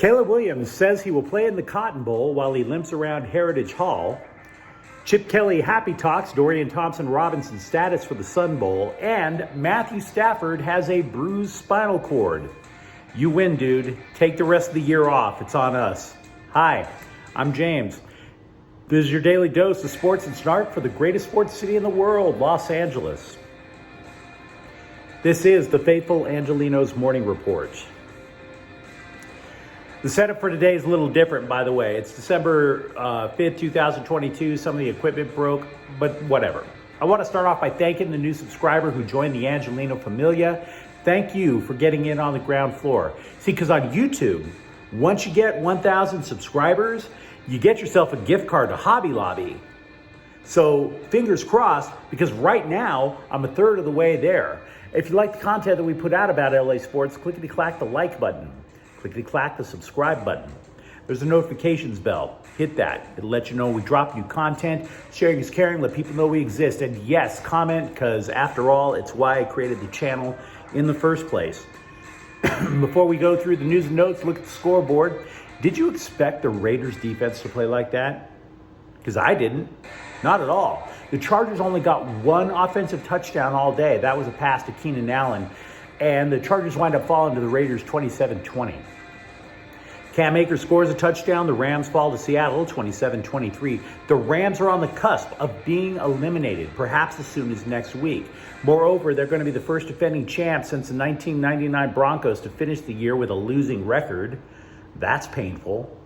Caleb Williams says he will play in the Cotton Bowl while he limps around Heritage Hall. Chip Kelly happy talks Dorian Thompson-Robinson's status for the Sun Bowl. And Matthew Stafford has a bruised spinal cord. You win, dude. Take the rest of the year off. It's on us. Hi, I'm James. This is your daily dose of sports and snark for the greatest sports city in the world, Los Angeles. This is the faithful Angelenos Morning Report. The setup for today is a little different, by the way. It's December 5th, 2022. Some of the equipment broke, but whatever. I want to start off by thanking the new subscriber who joined the Angelino Familia. Thank you for getting in on the ground floor. See, because on YouTube, once you get 1,000 subscribers, you get yourself a gift card to Hobby Lobby. So fingers crossed, because right now, I'm a third of the way there. If you like the content that we put out about LA sports, clickety-clack the like button. Clickety-clack the subscribe button. There's a notifications bell. Hit that. It'll let you know when we drop new content. Sharing is caring. Let people know we exist. And yes, comment, because after all, it's why I created the channel in the first place. Before we go through the news and notes, look at the scoreboard. Did you expect the Raiders defense to play like that? Because I didn't. Not at all. The Chargers only got one offensive touchdown all day. That was a pass to Keenan Allen. And the Chargers wind up falling to the Raiders 27-20. Cam Akers scores a touchdown. The Rams fall to Seattle 27-23. The Rams are on the cusp of being eliminated, perhaps as soon as next week. Moreover, they're going to be the first defending champs since the 1999 Broncos to finish the year with a losing record. That's painful.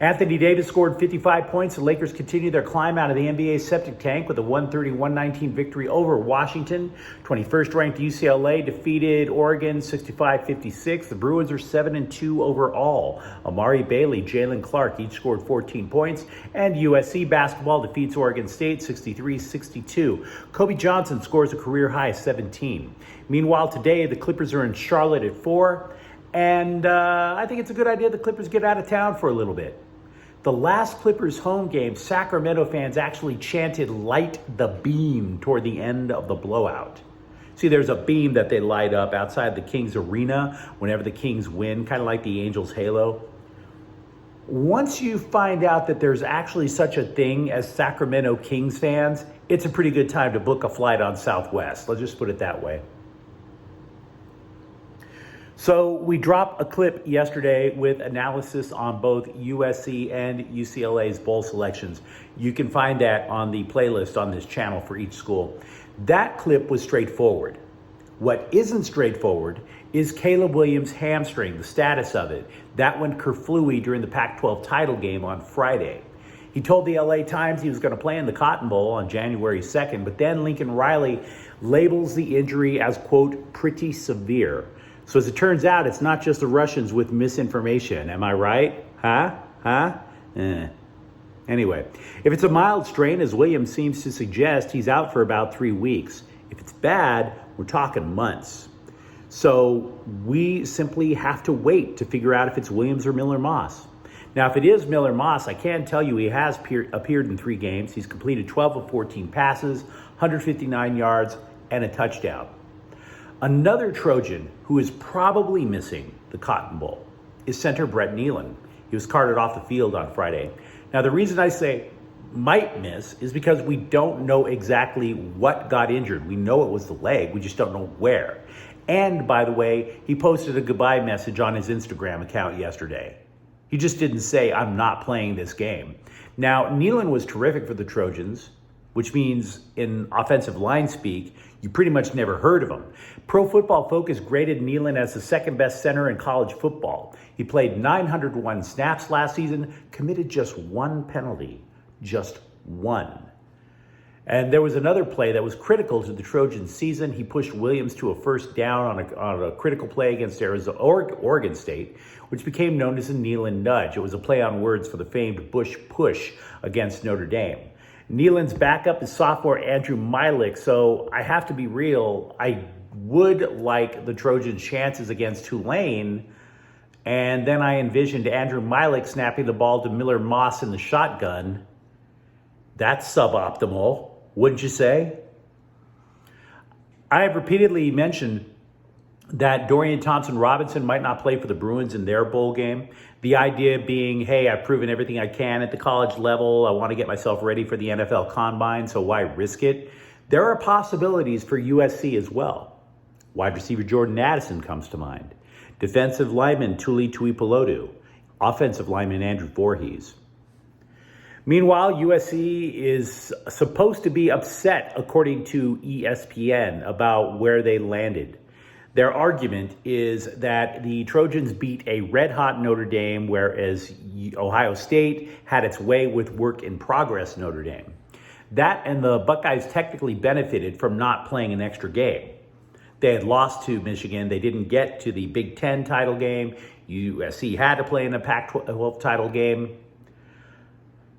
Anthony Davis scored 55 points. The Lakers continue their climb out of the NBA septic tank with a 130-119 victory over Washington. 21st ranked UCLA defeated Oregon 65-56. The Bruins are 7-2 overall. Amari Bailey, Jalen Clark each scored 14 points. And USC basketball defeats Oregon State 63-62. Kobe Johnson scores a career high 17. Meanwhile, today the Clippers are in Charlotte at 4. And I think it's a good idea the Clippers get out of town for a little bit. The last Clippers home game, Sacramento fans actually chanted "Light the beam" toward the end of the blowout. See, there's a beam that they light up outside the Kings arena whenever the Kings win, kind of like the Angels' halo. Once you find out that there's actually such a thing as Sacramento Kings fans, it's a pretty good time to book a flight on Southwest. Let's just put it that way. So we dropped a clip yesterday with analysis on both USC and UCLA's bowl selections. You can find that on the playlist on this channel for each school. That clip was straightforward. What isn't straightforward is Caleb Williams' hamstring, the status of it. That went kerflooey during the Pac-12 title game on Friday. He told the LA Times he was going to play in the Cotton Bowl on January 2nd, but then Lincoln Riley labels the injury as, quote, pretty severe. So as it turns out, it's not just the Russians with misinformation. Am I right? Anyway, if it's a mild strain, as Williams seems to suggest, he's out for about 3 weeks. If it's bad, we're talking months. So we simply have to wait to figure out if it's Williams or Miller-Moss. Now, if it is Miller-Moss, I can tell you he has appeared in 3 games. He's completed 12 of 14 passes, 159 yards, and a touchdown. Another Trojan who is probably missing the Cotton Bowl is center Brett Neilon. He was carted off the field on Friday. Now, the reason I say might miss is because we don't know exactly what got injured. We know it was the leg. We just don't know where. And by the way, he posted a goodbye message on his Instagram account yesterday. He just didn't say, "I'm not playing this game." Now, Neilon was terrific for the Trojans, which means in offensive line speak, you pretty much never heard of him. Pro Football Focus graded Neilon as the second best center in college football. He played 901 snaps last season, committed just 1 penalty, just 1. And there was another play that was critical to the Trojans' season. He pushed Williams to a first down on a critical play against Oregon State, which became known as a Neilon nudge. It was a play on words for the famed Bush push against Notre Dame. Neilon's backup is sophomore Andrew Milik, so I have to be real. I would like the Trojans' chances against Tulane, and then I envisioned Andrew Milik snapping the ball to Miller-Moss in the shotgun. That's suboptimal, wouldn't you say? I have repeatedly mentioned that Dorian Thompson-Robinson might not play for the Bruins in their bowl game. The idea being, hey, I've proven everything I can at the college level. I want to get myself ready for the NFL Combine, so why risk it? There are possibilities for USC as well. Wide receiver Jordan Addison comes to mind. Defensive lineman Tuli Tuipulotu. Offensive lineman Andrew Voorhees. Meanwhile, USC is supposed to be upset, according to ESPN, about where they landed. Their argument is that the Trojans beat a red-hot Notre Dame, whereas Ohio State had its way with work-in-progress Notre Dame. That and the Buckeyes technically benefited from not playing an extra game. They had lost to Michigan. They didn't get to the Big Ten title game. USC had to play in a Pac-12 title game.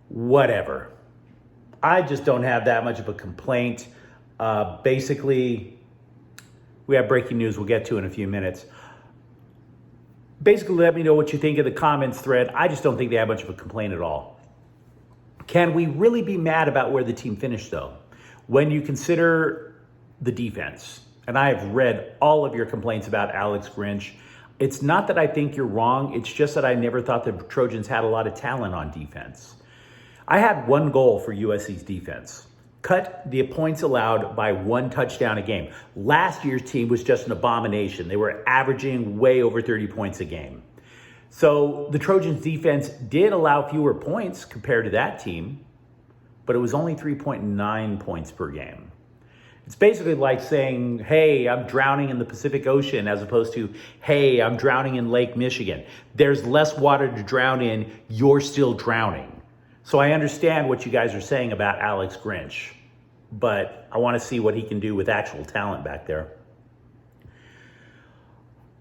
Whatever. I just don't have that much of a complaint. Basically, we have breaking news we'll get to in a few minutes. Basically, let me know what you think of the comments thread. I just don't think they have much of a complaint at all. Can we really be mad about where the team finished, though, when you consider the defense? And I have read all of your complaints about Alex Grinch. It's not that I think you're wrong. It's just that I never thought the Trojans had a lot of talent on defense. I had one goal for USC's defense. Cut the points allowed by 1 touchdown a game. Last year's team was just an abomination. They were averaging way over 30 points a game. So the Trojans defense did allow fewer points compared to that team, but it was only 3.9 points per game. It's basically like saying, hey, I'm drowning in the Pacific Ocean, as opposed to, hey, I'm drowning in Lake Michigan. There's less water to drown in. You're still drowning. So I understand what you guys are saying about Alex Grinch, but I want to see what he can do with actual talent back there.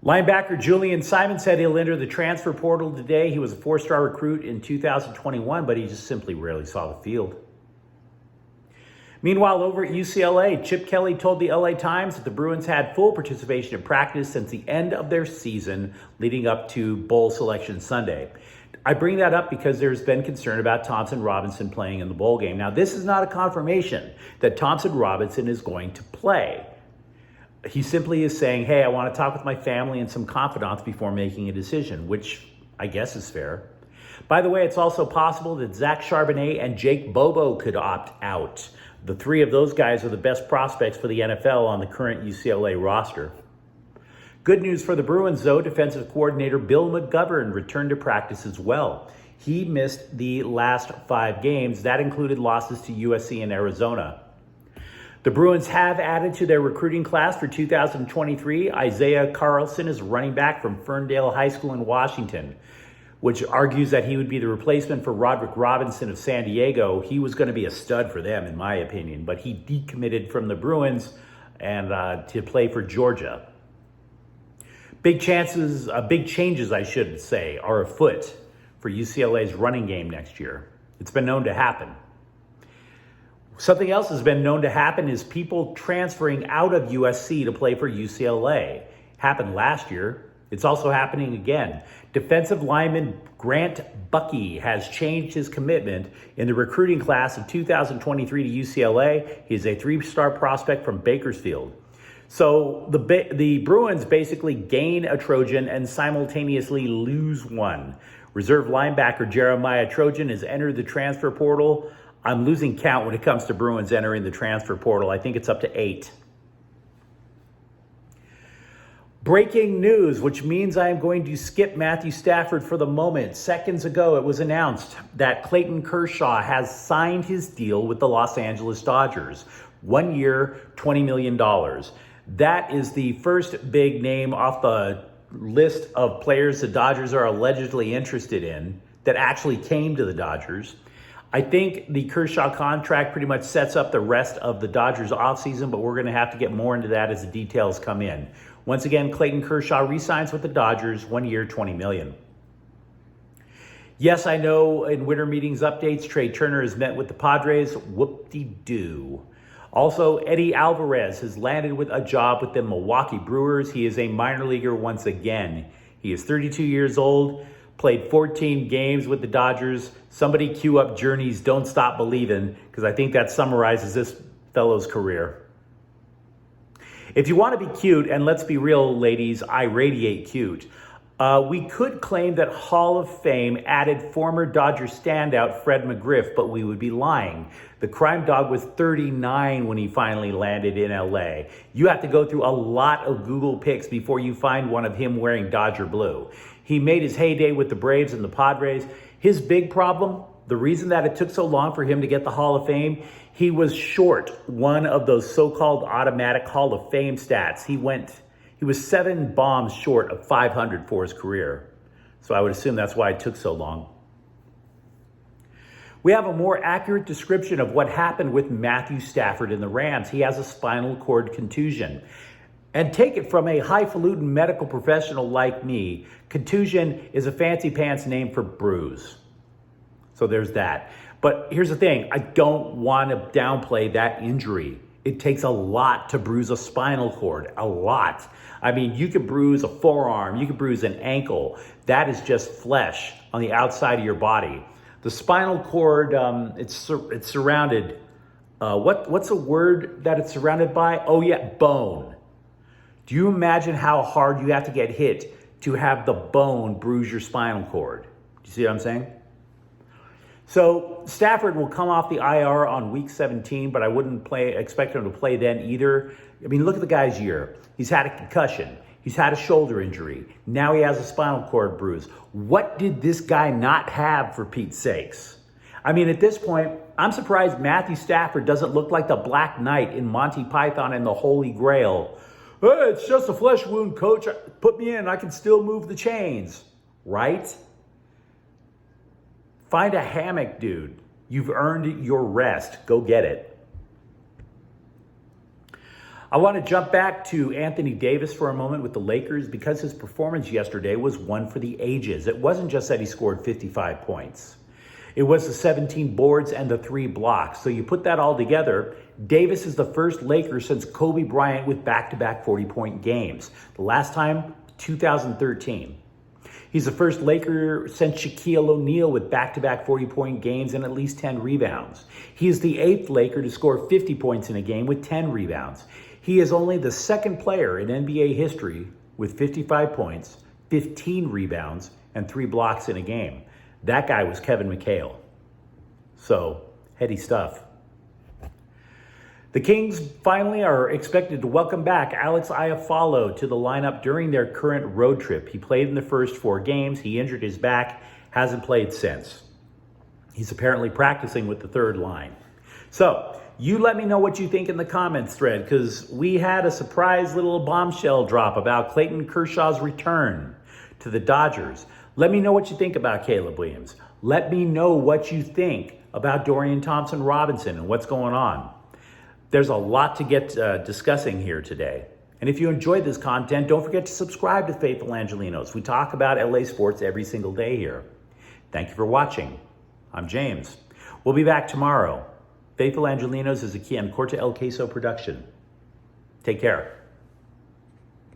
Linebacker Julian Simon said he'll enter the transfer portal today. He was a 4-star recruit in 2021, but he just simply rarely saw the field. Meanwhile, over at UCLA, Chip Kelly told the LA Times that the Bruins had full participation in practice since the end of their season leading up to Bowl Selection Sunday. I bring that up because there's been concern about Thompson-Robinson playing in the bowl game. Now, this is not a confirmation that Thompson-Robinson is going to play. He simply is saying, hey, I want to talk with my family and some confidants before making a decision, which I guess is fair. By the way, it's also possible that Zach Charbonnet and Jake Bobo could opt out. The 3 of those guys are the best prospects for the NFL on the current UCLA roster. Good news for the Bruins, though. Defensive coordinator Bill McGovern returned to practice as well. He missed the last 5 games. That included losses to USC and Arizona. The Bruins have added to their recruiting class for 2023. Isaiah Carlson is running back from Ferndale High School in Washington, which argues that he would be the replacement for Roderick Robinson of San Diego. He was going to be a stud for them, in my opinion, but he decommitted from the Bruins and to play for Georgia. Big changes, I should say, are afoot for UCLA's running game next year. It's been known to happen. Something else has been known to happen is people transferring out of USC to play for UCLA. Happened last year. It's also happening again. Defensive lineman Grant Bucky has changed his commitment in the recruiting class of 2023 to UCLA. He's a 3-star prospect from Bakersfield. So the Bruins basically gain a Trojan and simultaneously lose one. Reserve linebacker Jeremiah Trojan has entered the transfer portal. I'm losing count when it comes to Bruins entering the transfer portal. I think it's up to 8. Breaking news, which means I am going to skip Matthew Stafford for the moment. Seconds ago, it was announced that Clayton Kershaw has signed his deal with the Los Angeles Dodgers. 1 year, $20 million. That is the first big name off the list of players the Dodgers are allegedly interested in that actually came to the Dodgers. I think the Kershaw contract pretty much sets up the rest of the Dodgers offseason, but we're going to have to get more into that as the details come in. Once again, Clayton Kershaw re-signs with the Dodgers, 1 year, $20 million. Yes, I know in winter meetings updates, Trey Turner has met with the Padres. Whoop-de-doo. Also, Eddie Alvarez has landed with a job with the Milwaukee Brewers. He is a minor leaguer once again. He is 32 years old, played 14 games with the Dodgers. Somebody cue up Journey's Don't Stop Believin', because I think that summarizes this fellow's career. If you want to be cute, and let's be real, ladies, I radiate cute. We could claim that Hall of Fame added former Dodger standout Fred McGriff, but we would be lying. The crime dog was 39 when he finally landed in LA. You have to go through a lot of Google pics before you find one of him wearing Dodger blue. He made his heyday with the Braves and the Padres. His big problem, the reason that it took so long for him to get the Hall of Fame, he was short one of those so-called automatic Hall of Fame stats. He was 7 bombs short of 500 for his career. So I would assume that's why it took so long. We have a more accurate description of what happened with Matthew Stafford in the Rams. He has a spinal cord contusion. And take it from a highfalutin medical professional like me, contusion is a fancy pants name for bruise. So there's that. But here's the thing, I don't want to downplay that injury. It takes a lot to bruise a spinal cord, a lot. I mean, you could bruise a forearm, you could bruise an ankle. That is just flesh on the outside of your body. The spinal cord, it's surrounded, what's a word that it's surrounded by? Oh yeah, bone. Do you imagine how hard you have to get hit to have the bone bruise your spinal cord? Do you see what I'm saying? So Stafford will come off the IR on week 17, but I wouldn't expect him to play then either. I mean, look at the guy's year. He's had a concussion. He's had a shoulder injury. Now he has a spinal cord bruise. What did this guy not have, for Pete's sakes? I mean, at this point, I'm surprised Matthew Stafford doesn't look like the Black Knight in Monty Python and the Holy Grail. Hey, it's just a flesh wound, coach. Put me in. I can still move the chains. Right? Find a hammock, dude. You've earned your rest. Go get it. I want to jump back to Anthony Davis for a moment with the Lakers because his performance yesterday was one for the ages. It wasn't just that he scored 55 points. It was the 17 boards and the 3 blocks. So you put that all together, Davis is the first Laker since Kobe Bryant with back-to-back 40-point games. The last time, 2013. He's the first Laker since Shaquille O'Neal with back-to-back 40-point games and at least 10 rebounds. He is the 8th Laker to score 50 points in a game with 10 rebounds. He is only the 2nd player in NBA history with 55 points, 15 rebounds, and 3 blocks in a game. That guy was Kevin McHale. So, heady stuff. The Kings finally are expected to welcome back Alex Iafallo to the lineup during their current road trip. He played in the first 4 games. He injured his back, hasn't played since. He's apparently practicing with the 3rd line. So, you let me know what you think in the comments thread, because we had a surprise little bombshell drop about Clayton Kershaw's return to the Dodgers. Let me know what you think about Caleb Williams. Let me know what you think about Dorian Thompson-Robinson and what's going on. There's a lot to get discussing here today. And if you enjoyed this content, don't forget to subscribe to Faithful Angelenos. We talk about LA sports every single day here. Thank you for watching. I'm James. We'll be back tomorrow. Faithful Angelenos is a Kian Corte El Queso production. Take care.